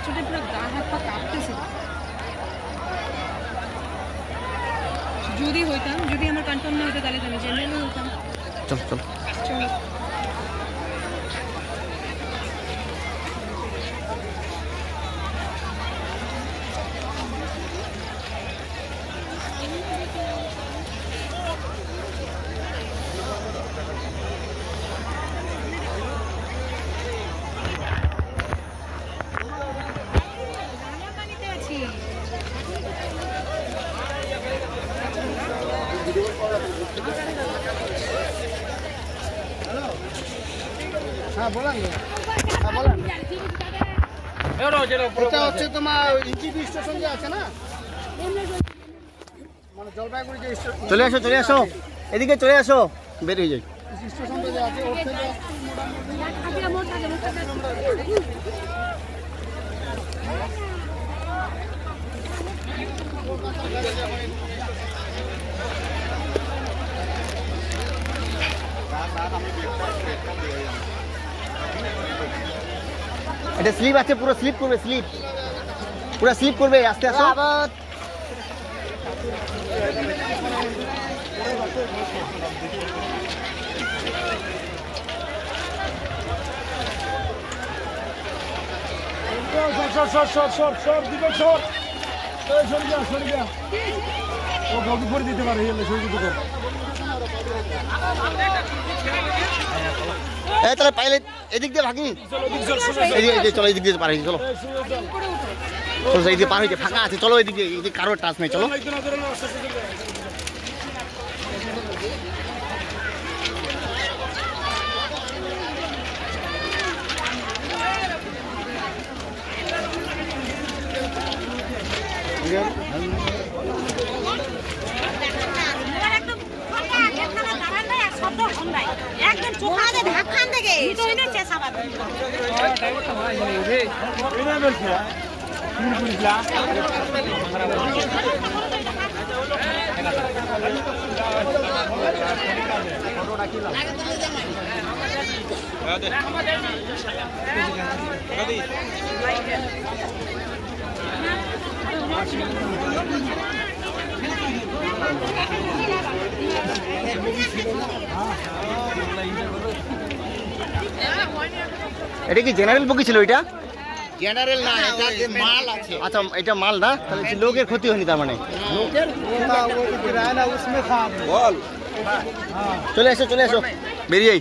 চোটে পুরো গা হাত পা কাঁপতেছে। যদি হইতাম, যদি আমার কনফার্ম না হতো তাহলে আমি জেনারেলে হইতাম। চল চল চলো। হ্যাঁ বলেন, হ্যাঁ বলেন। এটা হচ্ছে তোমার ইঞ্জিবি স্টেশন যে আছে না, মানে জলপাইগুড়ি যে স্টেশন। চলে আসো, চলে আসো, এদিকে চলে আসো, বের হয়ে যাই। স্টেশনটা যে আছে ওর থেকে এটা স্লিপ আছে, পুরো স্লিপ করবে, স্লিপ পুরো স্লিপ করবে, আস্তে আসো। দিতে পারে তাহলে পাইলে এদিক দিয়ে ভাগি, চলো এদিক দিয়ে পার হয়েছে, চলো এই দিয়ে পার হয়েছে, ফাঁকা আছে, চলো এদিক দিয়ে, এদিকে কারোর টাচ নেই, চলো। একদম চোখানে ঢাকান থেকে ভিতরে চেঁচাবা এটা কি জেনারেল বগি ছিল? এটা জেনারেল না, এটা যে মাল আছে। আচ্ছা, এটা মাল না, তাহলে লোকের ক্ষতি হয়নি তার মানে। লোকের বল, চলে এসো, চলে এসো, বেরিয়ে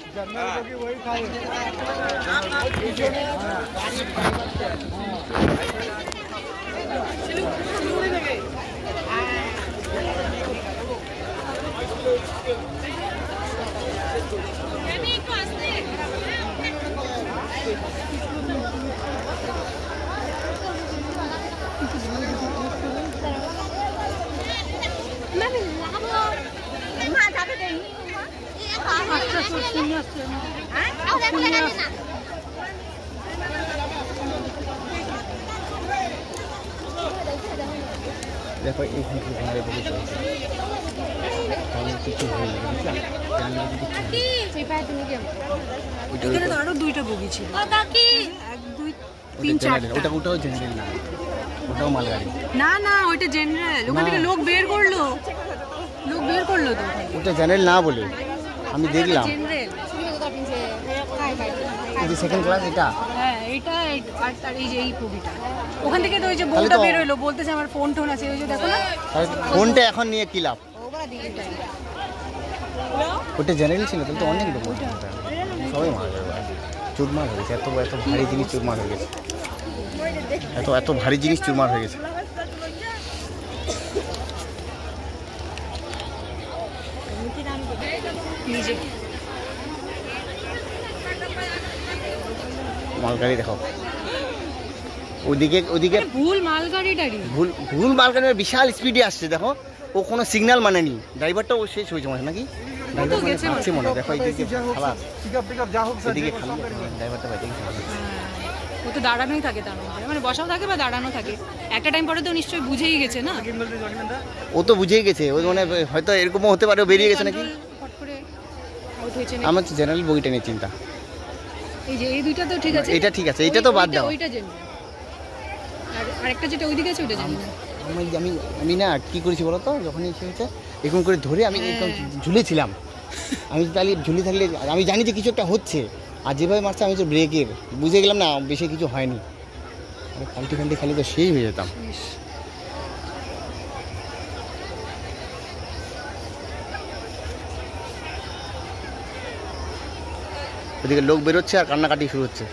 দেখো এইখানে আরো দুইটা বগি ছিল, ওটাও জেনারেল না, ওটাও মালগাড়ি না না ওইটা জেনারেল। ওখান থেকে লোক বের করলো তো। ওটা জেনারেল না বলে আমি দেখলাম, জেনারেল এই সেকেন্ড ক্লাস এটা। হ্যাঁ এটা আর এই যে এই বগিটা। ওখান থেকে তো ওই যে বউটা বের হইলো, বলতেছে আমার ফোন টোন আছে, ওই যে দেখো না ফোনটা এখন নিয়ে কি লাভ? ওটা জেনারেল ছিল, তাহলে তো অনেক লোক সবাই মারা যাবে, চুরমার হয়ে গেছে, এত এত ভারী জিনিস চুরমার হয়ে গেছে, এত ভারী জিনিস চুরমার হয়ে গেছে। মালগাড়ি দেখো, ওদিকে ভুল মালগাড়িটারি, ভুল মালগাড়ি বিশাল স্পিডে আসছে, দেখো ও কোনো সিগন্যাল মানেনি, ড্রাইভারটাও শেষ হয়েছে মনে নাকি, ড্রাইভার মনে দেখো এইদিকে খালাস, এদিকে খালি ড্রাইভারটা বাইরে ও তো দাঁড়ানোই থাকে, তার মানে বসাও থাকে বা দাঁড়ানো থাকে, একটা টাইম পরে তো নিশ্চয়ই বুঝেই গেছে না। ও তো বুঝেই গেছে, ওই মানে হয়তো এরকমও হতে পারে বেরিয়ে গেছে নাকি। আমার তো জেনারেল বগিটা নিয়ে চিন্তা। এই যে এই দুইটা তো ঠিক আছে, এটা ঠিক আছে, এটা তো বাদ দাও। ওইটা জেনারেল, আর আরেকটা যেটা ওইদিকে আছে ওটা জানি না। আমি না কী করেছি বলো তো, যখনই এসে হয়েছে এরকম করে ধরে আমি একদম ঝুলেছিলাম। আমি তাহলে ঝুলে থাকলে আমি জানি যে কিছু একটা হচ্ছে, আর যেভাবে মারছে আমি তো ব্রেকের বুঝে গেলাম না বেশি কিছু হয়নি, পাল্টি ফাল্টি খালি তো সেই হয়ে যেতাম। ওদিকে লোক বেরোচ্ছে আর কান্নাকাটি শুরু হচ্ছে।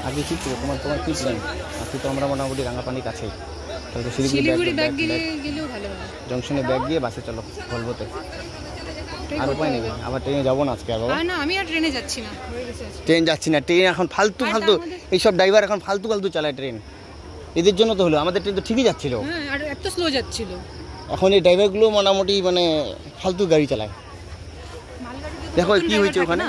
আগে কি ছিল তোমার কি প্ল্যান? আজকে তো আমরা মোটামুটি রাঙাপানির কাছেই, তাহলে তো শিলিগুড়ি ব্যাগ গেলেও ভালো হয়। জংশনে ব্যাগ দিয়ে বাসে চলো ভলভোতে, আর উপায় নেই। আবার ট্রেনে যাবো না আজকে আর বাবা। না আমি আর ট্রেনে যাচ্ছি না, হয়ে গেছে আজকে। ট্রেন যাচ্ছি না, ট্রেন এখন ফালতু এইসব ড্রাইভার এখন ফালতু চালায় ট্রেন, এদের জন্য তো হলো। আমাদের ট্রেন তো ঠিকই যাচ্ছিল, হ্যাঁ আর এত স্লো যাচ্ছিল। এখন এই ড্রাইভারগুলো মোটামুটি মানে ফালতু গাড়ি চালায়। দেখো কি হয়েছে ওখানে।